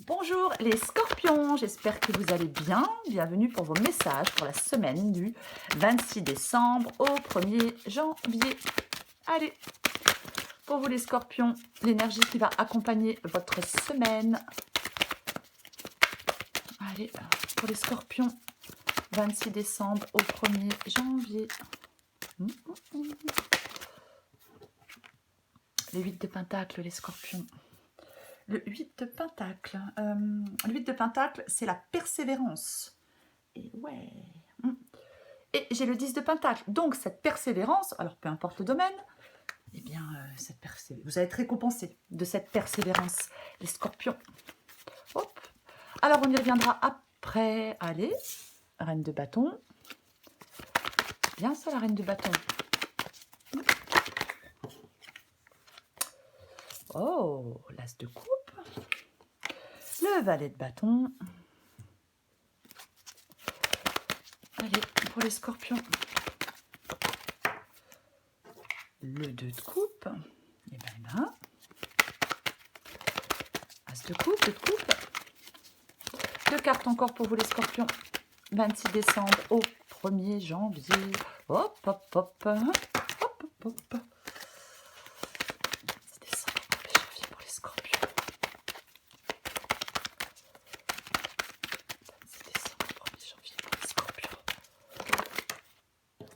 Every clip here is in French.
Bonjour les scorpions, j'espère que vous allez bien. Bienvenue pour vos messages pour la semaine du 26 décembre au 1er janvier. Allez, pour vous les scorpions, l'énergie qui va accompagner votre semaine. Allez, pour les scorpions, 26 décembre au 1er janvier. Les 8 de Pentacle, les scorpions. Le 8 de Pentacle. Le 8 de Pentacle, c'est la persévérance. Et ouais. Et j'ai le 10 de Pentacle. Donc, cette persévérance, alors peu importe le domaine, eh bien, vous allez être récompensé de cette persévérance, les scorpions. Hop. Alors, on y reviendra après. Allez, reine de bâton. Bien ça, la reine de bâton. Oh, l'as de coupe. Le valet de bâton. Allez, pour les scorpions. Le 2 de coupe. Et ben, as de coupe, 2 de coupe. 2 cartes encore pour vous les scorpions. 26 décembre au 1er janvier. Hop, hop, hop. Hop, hop, hop. 26 décembre au 1er janvier pour les scorpions. 26 décembre au 1er janvier pour les scorpions.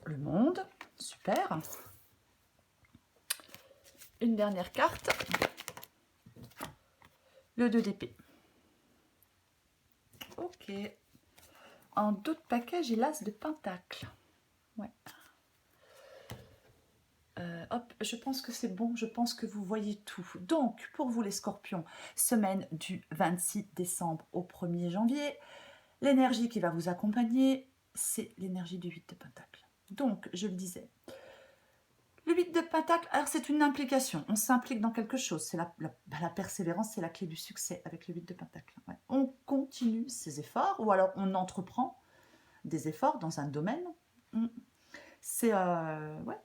Le monde, super. Une dernière carte. Le 2 d'épée. Ok. En d'autres paquets, j'ai l'as de pentacle. Ouais. Hop, je pense que c'est bon, je pense que vous voyez tout. Donc, pour vous les scorpions, semaine du 26 décembre au 1er janvier, l'énergie qui va vous accompagner, c'est l'énergie du 8 de pentacle. Donc, je le disais, le 8 de pentacle, alors c'est une implication, on s'implique dans quelque chose, c'est la persévérance, c'est la clé du succès avec le 8 de pentacle. Ouais. On continue ses efforts, ou alors on entreprend des efforts dans un domaine. C'est, ouais,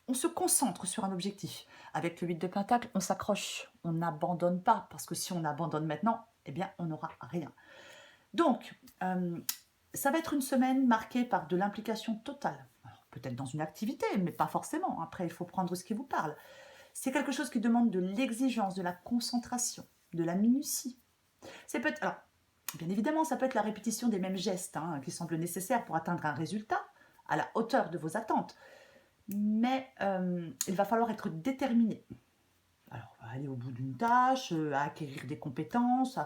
on se concentre sur un objectif. Avec le 8 de pentacle, on s'accroche, on n'abandonne pas, parce que si on abandonne maintenant, eh bien, on n'aura rien. Donc, ça va être une semaine marquée par de l'implication totale. Peut-être dans une activité, mais pas forcément. Après, il faut prendre ce qui vous parle. C'est quelque chose qui demande de l'exigence, de la concentration, de la minutie. C'est peut-être, alors, bien évidemment, ça peut être la répétition des mêmes gestes qui semblent nécessaires pour atteindre un résultat à la hauteur de vos attentes. Mais il va falloir être déterminé. Alors, on va aller au bout d'une tâche, à acquérir des compétences,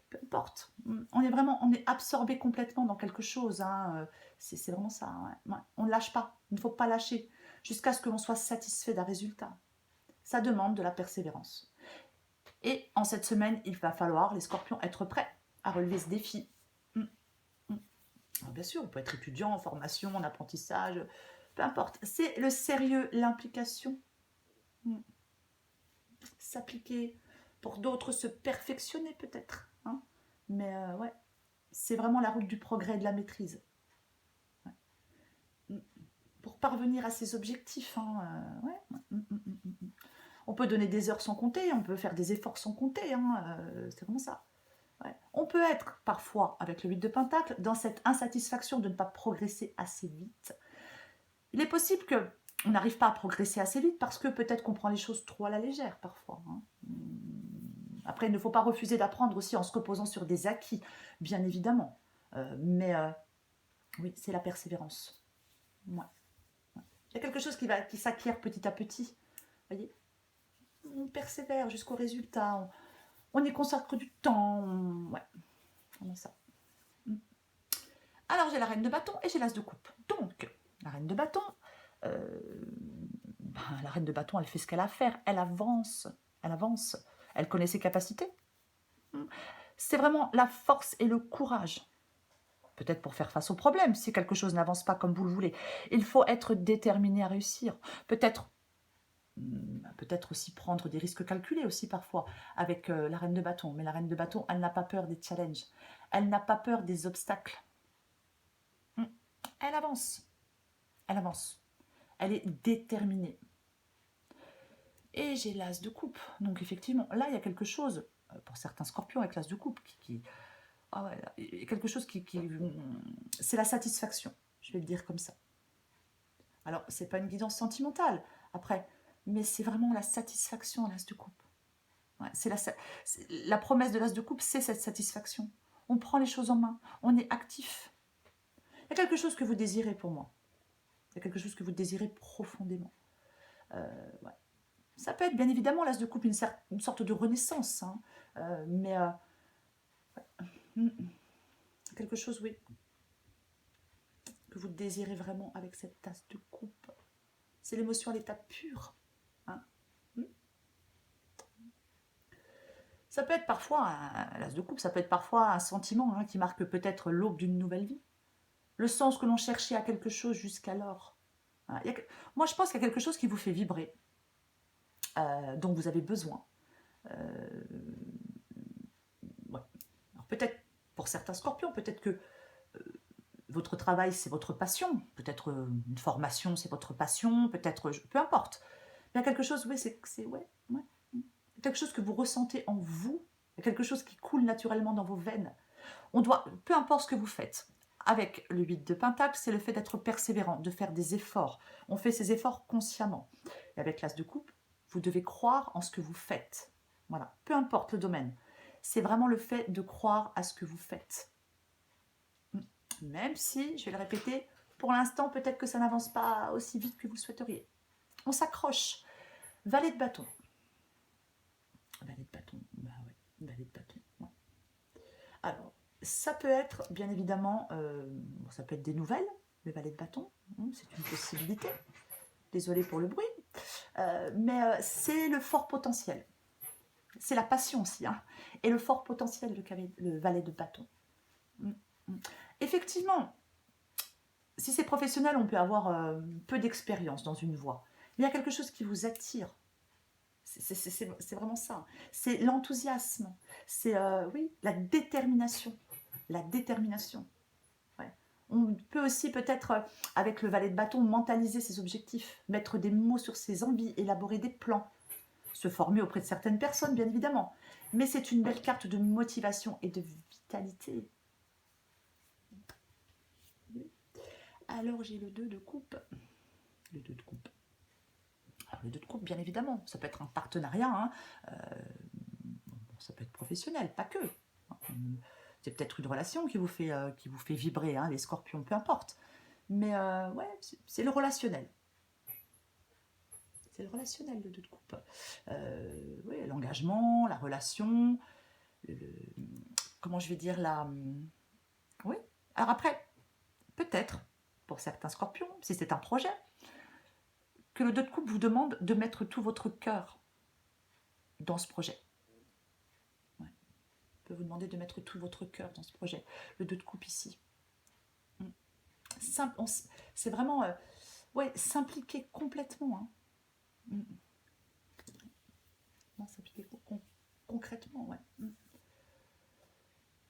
peu importe. On est absorbé complètement dans quelque chose. C'est vraiment ça. Ouais. On ne lâche pas. Il ne faut pas lâcher jusqu'à ce que l'on soit satisfait d'un résultat. Ça demande de la persévérance. Et en cette semaine, il va falloir, les scorpions, être prêts à relever ce défi. Alors, bien sûr, on peut être étudiant, en formation, en apprentissage, peu importe. C'est le sérieux, l'implication. S'appliquer. Pour d'autres, se perfectionner peut-être. Mais ouais, c'est vraiment la route du progrès et de la maîtrise. Ouais. Pour parvenir à ses objectifs. Ouais. On peut donner des heures sans compter, on peut faire des efforts sans compter. C'est vraiment ça. Ouais. On peut être parfois, avec le 8 de pentacle, dans cette insatisfaction de ne pas progresser assez vite. Il est possible qu'on n'arrive pas à progresser assez vite parce que peut-être qu'on prend les choses trop à la légère parfois. Après, il ne faut pas refuser d'apprendre aussi en se reposant sur des acquis, bien évidemment. Mais oui, c'est la persévérance. Ouais. Il y a quelque chose qui s'acquiert petit à petit. Vous voyez, on persévère jusqu'au résultat. On y consacre du temps. Ouais, vraiment ça. Alors, j'ai la reine de bâton et j'ai l'as de coupe. Donc, la reine de bâton, la reine de bâton, elle fait ce qu'elle a à faire. Elle avance. Elle avance. Elle connaît ses capacités. C'est vraiment la force et le courage. Peut-être pour faire face aux problèmes, si quelque chose n'avance pas comme vous le voulez. Il faut être déterminé à réussir. Peut-être aussi prendre des risques calculés aussi parfois avec la reine de bâton. Mais la reine de bâton, elle n'a pas peur des challenges. Elle n'a pas peur des obstacles. Elle avance. Elle avance. Elle est déterminée. Et j'ai l'as de coupe. Donc effectivement, là, il y a quelque chose. pour certains scorpions avec l'as de coupe, ah ouais, et quelque chose c'est la satisfaction, je vais le dire comme ça. Alors, c'est pas une guidance sentimentale, après, mais c'est vraiment la satisfaction, l'as de coupe. Ouais, la promesse de l'as de coupe, c'est cette satisfaction. On prend les choses en main, on est actif. Il y a quelque chose que vous désirez pour moi. Il y a quelque chose que vous désirez profondément. Ouais. Ça peut être bien évidemment l'as de coupe une sorte de renaissance, hein, mais quelque chose, oui, que vous désirez vraiment avec cette tasse de coupe. C'est l'émotion à l'état pur. Hein. Ça peut être parfois, l'as de coupe, ça peut être parfois un sentiment, hein, qui marque peut-être l'aube d'une nouvelle vie. Le sens que l'on cherchait à quelque chose jusqu'alors. Hein. Moi, je pense qu'il y a quelque chose qui vous fait vibrer, dont vous avez besoin. Ouais. Alors peut-être pour certains scorpions, peut-être que votre travail, c'est votre passion. Peut-être une formation, c'est votre passion. Peut-être, peu importe. Il y a quelque chose, oui, ouais. Quelque chose que vous ressentez en vous. Il y a quelque chose qui coule naturellement dans vos veines. Peu importe ce que vous faites, avec le 8 de Pentacle, c'est le fait d'être persévérant, de faire des efforts. On fait ces efforts consciemment. Et avec l'As de coupe, vous devez croire en ce que vous faites. Voilà, peu importe le domaine. C'est vraiment le fait de croire à ce que vous faites. Même si, je vais le répéter, pour l'instant, peut-être que ça n'avance pas aussi vite que vous souhaiteriez. On s'accroche. Valet de bâton. Valet de bâton, bah ouais, valet de bâton. Ouais. Alors, ça peut être, bien évidemment, ça peut être des nouvelles, le valet de bâton, c'est une possibilité. Désolée pour le bruit. Mais c'est le fort potentiel. C'est la passion aussi, hein, et le fort potentiel, le valet de bâton. Effectivement, si c'est professionnel, on peut avoir peu d'expérience dans une voie. Mais il y a quelque chose qui vous attire. C'est vraiment ça. C'est l'enthousiasme. C'est, oui, la détermination. La détermination. Ouais. On peut aussi peut-être, avec le valet de bâton, mentaliser ses objectifs, mettre des mots sur ses envies, élaborer des plans, se former auprès de certaines personnes, bien évidemment. Mais c'est une belle carte de motivation et de vitalité. Alors j'ai le 2 de coupe. Le 2 de coupe. Alors, le 2 de coupe, bien évidemment, ça peut être un partenariat, hein. Ça peut être professionnel, pas que. C'est peut-être une relation qui vous fait vibrer, hein, les scorpions, peu importe. Mais ouais, c'est le relationnel. C'est le relationnel, le 2 de coupe. Oui, l'engagement, la relation, comment je vais dire, oui. Alors après, peut-être, pour certains scorpions, si c'est un projet, que le 2 de coupe vous demande de mettre tout votre cœur dans ce projet. Ouais. Il peut vous demander de mettre tout votre cœur dans ce projet. Le 2 de coupe ici. C'est vraiment ouais, s'impliquer complètement. Hein. Non, s'impliquer concrètement, ouais.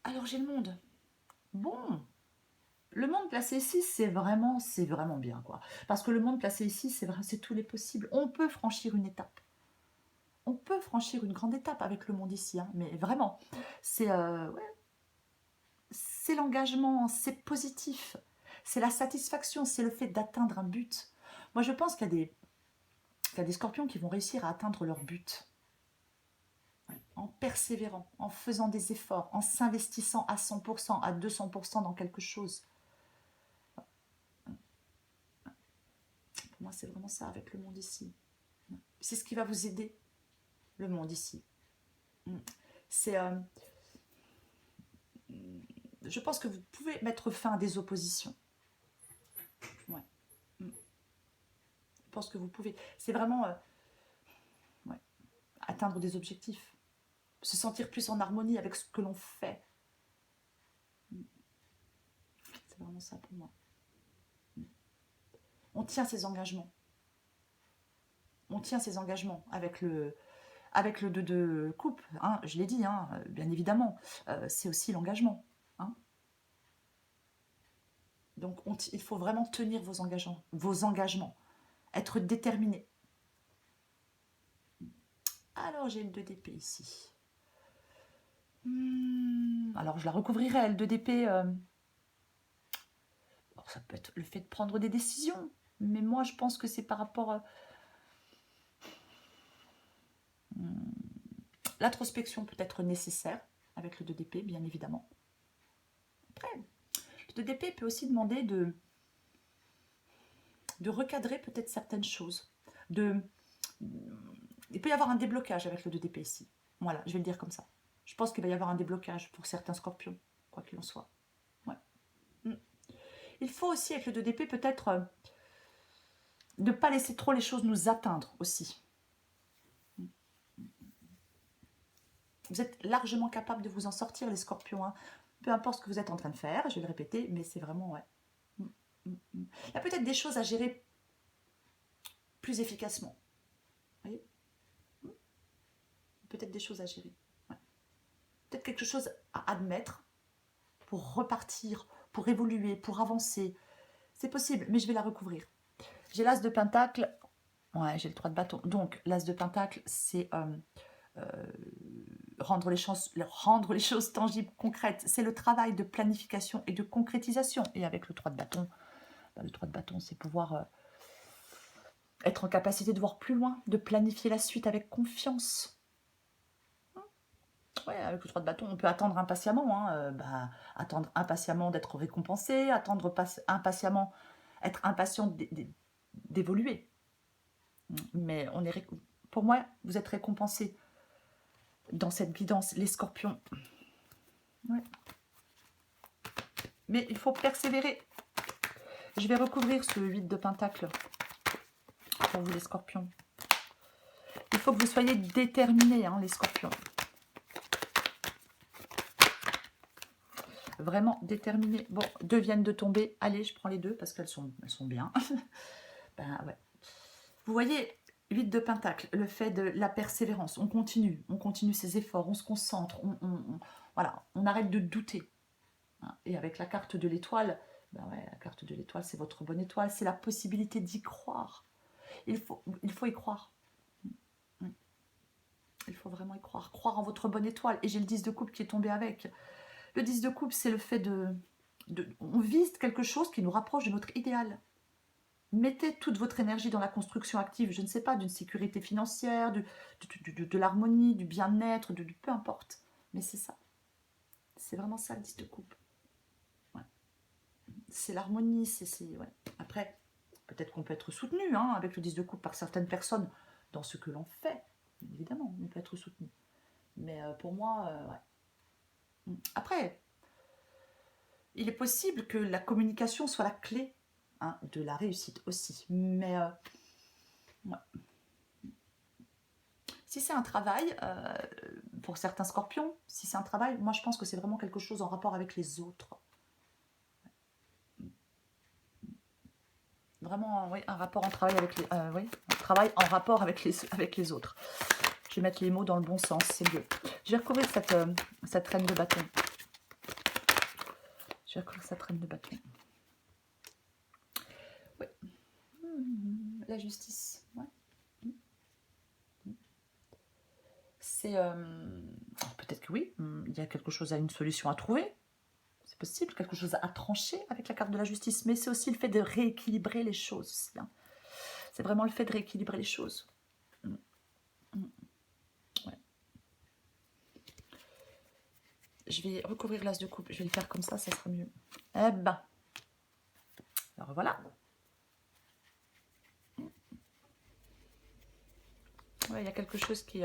Alors j'ai le monde. Bon, le monde placé ici, c'est vraiment bien, quoi. Parce que le monde placé ici, c'est tous les possibles. On peut franchir une étape. On peut franchir une grande étape avec le monde ici, hein, mais vraiment, ouais, c'est l'engagement, c'est positif, c'est la satisfaction, c'est le fait d'atteindre un but. Moi, je pense qu'il y a des scorpions qui vont réussir à atteindre leur but en persévérant, en faisant des efforts, en s'investissant à 100%, à 200% dans quelque chose. Pour moi, c'est vraiment ça avec le monde ici. C'est ce qui va vous aider, le monde ici. C'est... je pense que vous pouvez mettre fin à des oppositions. Ouais. Je pense que vous pouvez. C'est vraiment ouais, atteindre des objectifs. Se sentir plus en harmonie avec ce que l'on fait. C'est vraiment ça pour moi. On tient ses engagements. On tient ses engagements avec le 2 de coupe. Hein, je l'ai dit, hein, bien évidemment. C'est aussi l'engagement. Hein. Donc il faut vraiment tenir vos engagements. Être déterminé. Alors j'ai le 2 d'épée ici. Alors, je la recouvrirai, elle, de d'épée. Ça peut être le fait de prendre des décisions. Mais moi, je pense que c'est par rapport à... L'introspection peut être nécessaire avec le 2 d'épée, bien évidemment. Après, le 2 d'épée peut aussi demander de recadrer peut-être certaines choses. Il peut y avoir un déblocage avec le 2 d'épée ici. Voilà, je vais le dire comme ça. Je pense qu'il va y avoir un déblocage pour certains scorpions, quoi qu'il en soit. Ouais. Il faut aussi, avec le 2 d'épée, peut-être ne pas laisser trop les choses nous atteindre aussi. Vous êtes largement capable de vous en sortir, les scorpions. Hein. Peu importe ce que vous êtes en train de faire, je vais le répéter, mais c'est vraiment... ouais. Il y a peut-être des choses à gérer plus efficacement. Vous voyez, peut-être des choses à gérer. Ouais. Peut-être quelque chose à admettre pour repartir, pour évoluer, pour avancer. C'est possible, mais je vais la recouvrir. J'ai l'as de pentacle. Ouais, j'ai le 3 de bâton. Donc, l'as de pentacle, c'est rendre les choses tangibles, concrètes. C'est le travail de planification et de concrétisation. Et avec le 3 de bâton, le 3 de bâton, c'est pouvoir être en capacité de voir plus loin, de planifier la suite avec confiance. Ouais, avec le 3 de bâton, on peut attendre impatiemment. Attendre impatiemment d'être récompensé, attendre impatiemment, être impatient d'évoluer. Mais pour moi, vous êtes récompensé dans cette guidance, les scorpions. Ouais. Mais il faut persévérer. Je vais recouvrir ce 8 de pentacle pour vous, les scorpions. Il faut que vous soyez déterminés, hein, les scorpions. Vraiment déterminés. Bon, 2 viennent de tomber. Allez, je prends les 2 parce qu'elles sont bien. Ben ouais. Vous voyez, 8 de pentacle, le fait de la persévérance. On continue ses efforts, on se concentre, voilà, on arrête de douter. Et avec la carte de l'étoile, ben ouais, la carte de l'étoile, c'est votre bonne étoile, c'est la possibilité d'y croire. Il faut y croire. Il faut vraiment y croire. Croire en votre bonne étoile. Et j'ai le 10 de coupe qui est tombé avec. Le 10 de coupe, c'est le fait on vise quelque chose qui nous rapproche de notre idéal. Mettez toute votre énergie dans la construction active, je ne sais pas, d'une sécurité financière, de l'harmonie, du bien-être, peu importe. Mais c'est ça. C'est vraiment ça, le 10 de coupe. Ouais. C'est l'harmonie, ouais. Après, peut-être qu'on peut être soutenu avec le 10 de coupe par certaines personnes dans ce que l'on fait. Bien évidemment, on peut être soutenu. Mais pour moi, ouais. Après, il est possible que la communication soit la clé de la réussite aussi. Mais ouais. Si c'est un travail, pour certains scorpions, si c'est un travail, moi je pense que c'est vraiment quelque chose en rapport avec les autres. Vraiment, oui, un rapport en travail avec les, oui, un travail en rapport avec les autres. Je vais mettre les mots dans le bon sens, c'est mieux. Je vais recouvrir cette reine de bâton. Je vais recouvrir cette reine de bâton. Oui. La justice. Ouais. C'est... peut-être que oui, il y a quelque chose, une solution à trouver. C'est possible, quelque chose à trancher avec la carte de la justice. Mais c'est aussi le fait de rééquilibrer les choses aussi. C'est vraiment le fait de rééquilibrer les choses. Ouais. Je vais recouvrir l'as de coupe. Je vais le faire comme ça sera mieux. Eh ben. Alors voilà. Ouais, il y a quelque chose qui...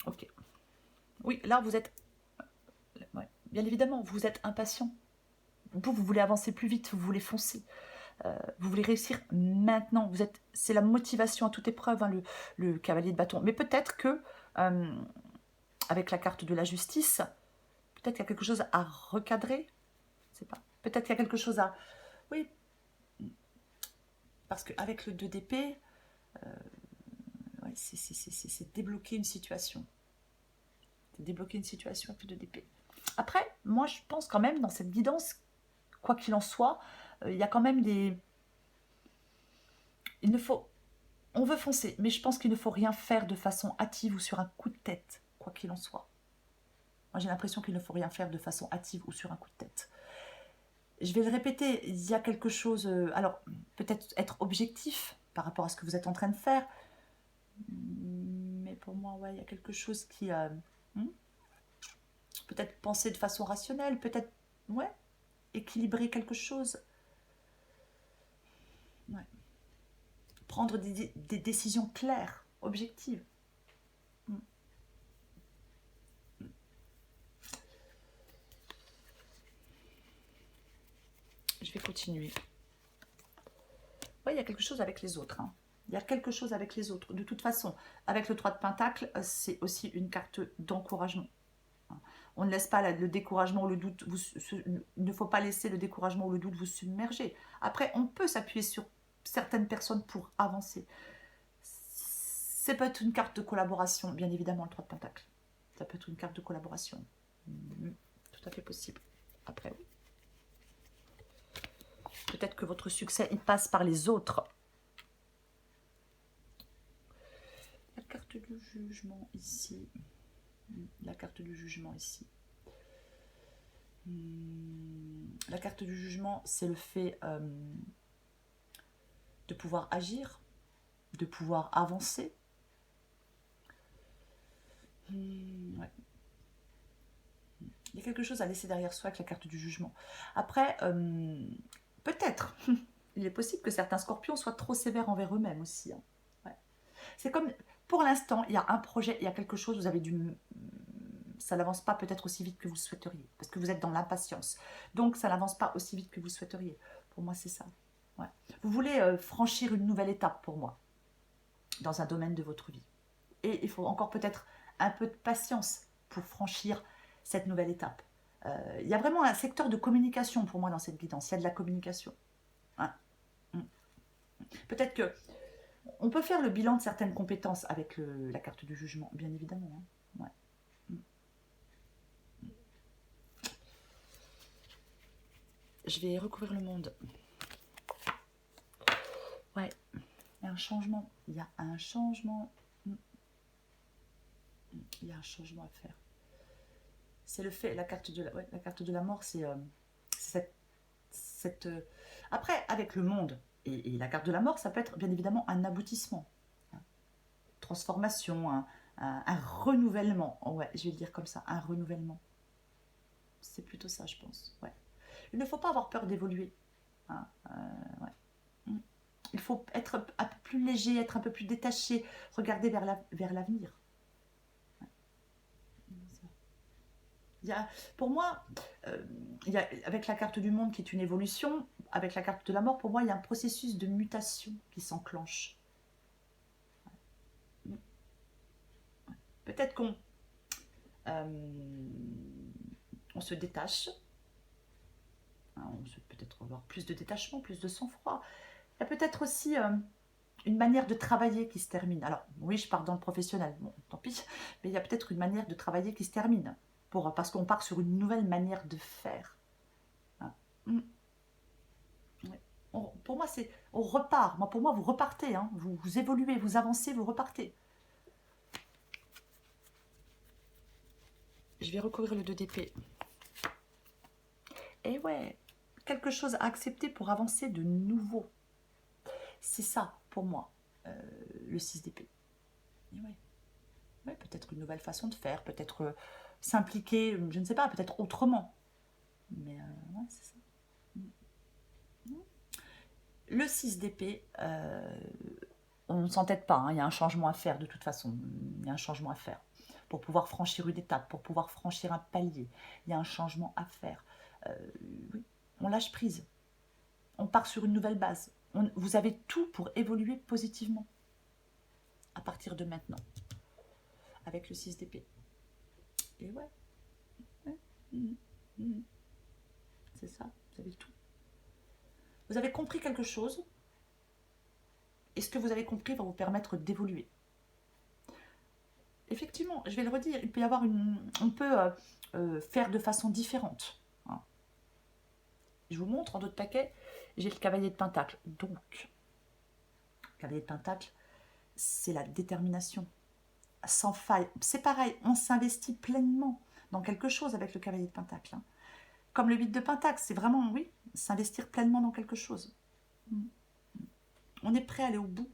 Ok. Oui, là, vous êtes... Ouais. Bien évidemment, vous êtes impatient. Vous voulez avancer plus vite, vous voulez foncer. Vous voulez réussir maintenant. C'est la motivation à toute épreuve, le cavalier de bâton. Mais peut-être que, avec la carte de la justice, peut-être qu'il y a quelque chose à recadrer. Je sais pas. Peut-être qu'il y a quelque chose à... Oui. Parce qu'avec le 2 d'épée, ouais, c'est débloquer une situation. C'est débloquer une situation avec le 2 d'épée. Après, moi, je pense quand même, dans cette guidance, quoi qu'il en soit, il y a quand même des... Il ne faut... On veut foncer, mais je pense qu'il ne faut rien faire de façon hâtive ou sur un coup de tête, quoi qu'il en soit. Moi, j'ai l'impression qu'il ne faut rien faire de façon hâtive ou sur un coup de tête. Je vais le répéter, il y a quelque chose... alors, peut-être être objectif par rapport à ce que vous êtes en train de faire. Mais pour moi, ouais, il y a quelque chose qui... peut-être penser de façon rationnelle, peut-être, ouais, équilibrer quelque chose. Ouais. Prendre des décisions claires, objectives. Je vais continuer. Ouais, il y a quelque chose avec les autres. Hein. Il y a quelque chose avec les autres. De toute façon, avec le 3 de Pentacle, c'est aussi une carte d'encouragement. On ne laisse pas le découragement ou le doute. Il ne faut pas laisser le découragement ou le doute vous submerger. Après, on peut s'appuyer sur certaines personnes pour avancer. C'est peut être une carte de collaboration, bien évidemment, le 3 de Pentacle. Ça peut être une carte de collaboration. Tout à fait possible. Après, oui. Peut-être que votre succès, il passe par les autres. La carte du jugement ici. La carte du jugement ici. La carte du jugement, c'est le fait de pouvoir agir, de pouvoir avancer. Ouais. Il y a quelque chose à laisser derrière soi avec la carte du jugement. Après, peut-être, il est possible que certains scorpions soient trop sévères envers eux-mêmes aussi. Hein. Ouais. C'est comme, pour l'instant, il y a un projet, il y a quelque chose, vous avez dû... Ça n'avance pas peut-être aussi vite que vous le souhaiteriez, parce que vous êtes dans l'impatience. Donc, ça n'avance pas aussi vite que vous le souhaiteriez. Pour moi, c'est ça. Ouais. Vous voulez franchir une nouvelle étape, pour moi, dans un domaine de votre vie. Et il faut encore peut-être un peu de patience pour franchir cette nouvelle étape. Il y a vraiment un secteur de communication pour moi dans cette guidance. Il y a de la communication. Hein. Peut-être que on peut faire le bilan de certaines compétences avec la carte du jugement, bien évidemment. Hein. Ouais. Je vais recouvrir le monde. Ouais, il y a un changement. Il y a un changement. Il y a un changement à faire. C'est le fait, la carte de la mort, c'est cette après, avec le monde et la carte de la mort, ça peut être bien évidemment un aboutissement, transformation, un renouvellement. Oh, ouais, je vais le dire comme ça, un renouvellement. C'est plutôt ça, je pense. Ouais. Il ne faut pas avoir peur d'évoluer. Hein, ouais. Il faut être un peu plus léger, être un peu plus détaché, regarder vers l'avenir. Pour moi, avec la carte du monde qui est une évolution, avec la carte de la mort, pour moi, il y a un processus de mutation qui s'enclenche. Peut-être qu'on on se détache, hein, on peut peut-être avoir plus de détachement, plus de sang-froid. Il y a peut-être aussi une manière de travailler qui se termine. Alors, oui, je pars dans le professionnel, bon, tant pis, mais il y a peut-être une manière de travailler qui se termine, parce qu'on part sur une nouvelle manière de faire. Hein. Ouais. Pour moi, on repart. Moi, pour moi, vous repartez. Hein. Vous évoluez, vous avancez, vous repartez. Je vais recouvrir le 2 d'épée. Et ouais, quelque chose à accepter pour avancer de nouveau. C'est ça, pour moi, le 6 d'épée. Et ouais, peut-être une nouvelle façon de faire, peut-être s'impliquer, je ne sais pas, peut-être autrement. Mais ouais, c'est ça. Le 6 d'épée, on ne s'entête pas, hein, il y a un changement à faire de toute façon. Il y a un changement à faire. Pour pouvoir franchir une étape, pour pouvoir franchir un palier, il y a un changement à faire. Oui, on lâche prise. On part sur une nouvelle base. Vous avez tout pour évoluer positivement à partir de maintenant. Avec le 6 d'épée. Et ouais. C'est ça, vous avez tout. Vous avez compris quelque chose. Et ce que vous avez compris va vous permettre d'évoluer. Effectivement, je vais le redire, il peut y avoir on peut faire de façon différente. Hein. Je vous montre en d'autres paquets, j'ai le cavalier de Pentacle. Donc, le cavalier de Pentacle, c'est la détermination. Sans faille. C'est pareil, on s'investit pleinement dans quelque chose avec le cavalier de Pentacle. Hein. Comme le 8 de Pentacle, c'est vraiment, oui, s'investir pleinement dans quelque chose. On est prêt à aller au bout.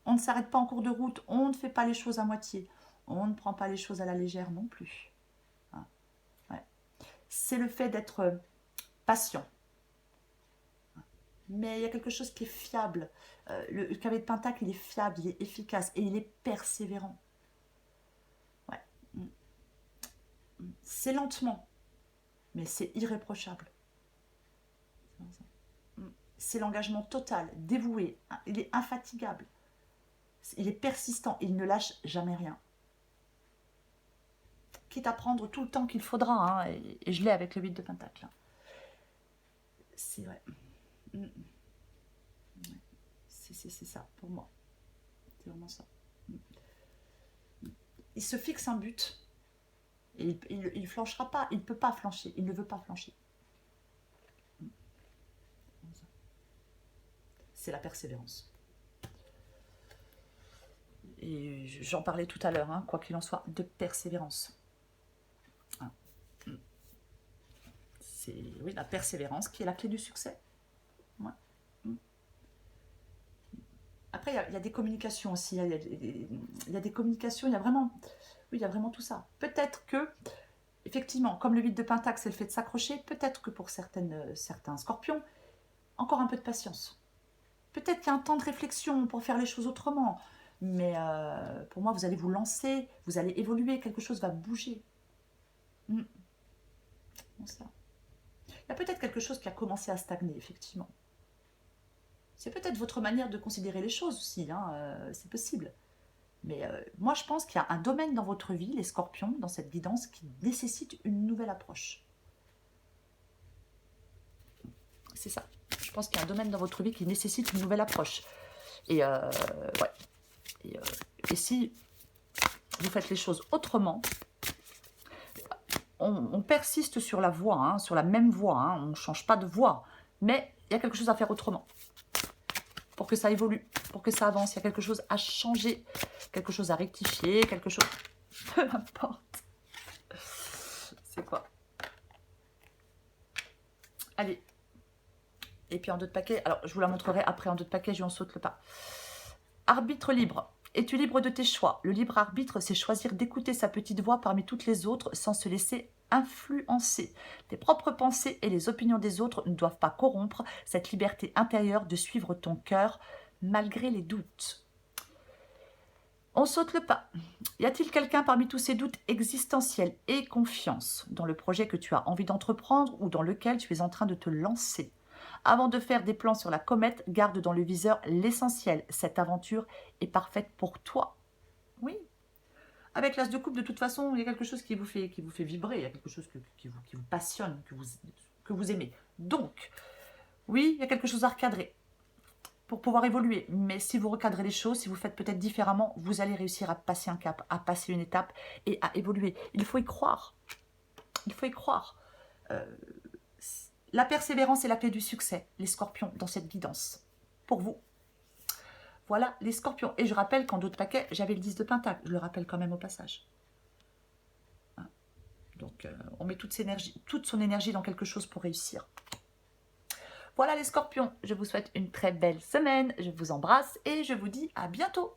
On ne s'arrête pas en cours de route, on ne fait pas les choses à moitié. On ne prend pas les choses à la légère non plus. Hein. Ouais. C'est le fait d'être patient. Mais il y a quelque chose qui est fiable. Le cavalier de Pentacle, il est fiable, il est efficace et il est persévérant. Ouais. C'est lentement, mais c'est irréprochable. C'est l'engagement total, dévoué, il est infatigable. Il est persistant, il ne lâche jamais rien. Quitte à prendre tout le temps qu'il faudra, hein, et je l'ai avec le 8 de Pentacle. C'est vrai. C'est ça pour moi. C'est vraiment ça. Il se fixe un but et il ne flanchera pas. Il ne peut pas flancher. Il ne veut pas flancher. C'est la persévérance. Et j'en parlais tout à l'heure, hein, quoi qu'il en soit, de persévérance. C'est oui, la persévérance qui est la clé du succès. Ouais. Après, il y a des communications aussi. Il y a des communications, il y a vraiment, oui, il y a vraiment tout ça. Peut-être que, effectivement, comme le 8 de Pentacle, c'est le fait de s'accrocher, peut-être que pour certains scorpions, encore un peu de patience. Peut-être qu'il y a un temps de réflexion pour faire les choses autrement. Mais pour moi, vous allez vous lancer, vous allez évoluer, quelque chose va bouger. Bon, ça. Il y a peut-être quelque chose qui a commencé à stagner, effectivement. C'est peut-être votre manière de considérer les choses aussi, hein, c'est possible. Mais moi, je pense qu'il y a un domaine dans votre vie, les scorpions, dans cette guidance, qui nécessite une nouvelle approche. C'est ça. Je pense qu'il y a un domaine dans votre vie qui nécessite une nouvelle approche. Et ouais. Et si vous faites les choses autrement, on persiste sur la voie, hein, sur la même voie, hein, on ne change pas de voie, mais il y a quelque chose à faire autrement. Pour que ça évolue, pour que ça avance, il y a quelque chose à changer, quelque chose à rectifier, quelque chose... Peu importe. C'est quoi? Allez. Et puis en deux de paquet, alors je vous la montrerai après en deux de paquet, je en saute le pas. Arbitre libre. Es-tu libre de tes choix? Le libre arbitre, c'est choisir d'écouter sa petite voix parmi toutes les autres sans se laisser influencer. Tes propres pensées et les opinions des autres ne doivent pas corrompre cette liberté intérieure de suivre ton cœur malgré les doutes. On saute le pas. Y a-t-il quelqu'un parmi tous ces doutes existentiels et confiance dans le projet que tu as envie d'entreprendre ou dans lequel tu es en train de te lancer? Avant de faire des plans sur la comète, garde dans le viseur l'essentiel. Cette aventure est parfaite pour toi. Oui. Avec l'as de coupe, de toute façon, il y a quelque chose qui vous fait vibrer. Il y a quelque chose qui vous passionne, que vous aimez. Donc, oui, il y a quelque chose à recadrer pour pouvoir évoluer. Mais si vous recadrez les choses, si vous faites peut-être différemment, vous allez réussir à passer un cap, à passer une étape et à évoluer. Il faut y croire. Il faut y croire. La persévérance est la clé du succès, les scorpions, dans cette guidance. Pour vous. Voilà les scorpions. Et je rappelle qu'en d'autres paquets, j'avais le 10 de Pentacle. Je le rappelle quand même au passage. Hein. Donc, on met toute son énergie dans quelque chose pour réussir. Voilà les scorpions. Je vous souhaite une très belle semaine. Je vous embrasse et je vous dis à bientôt.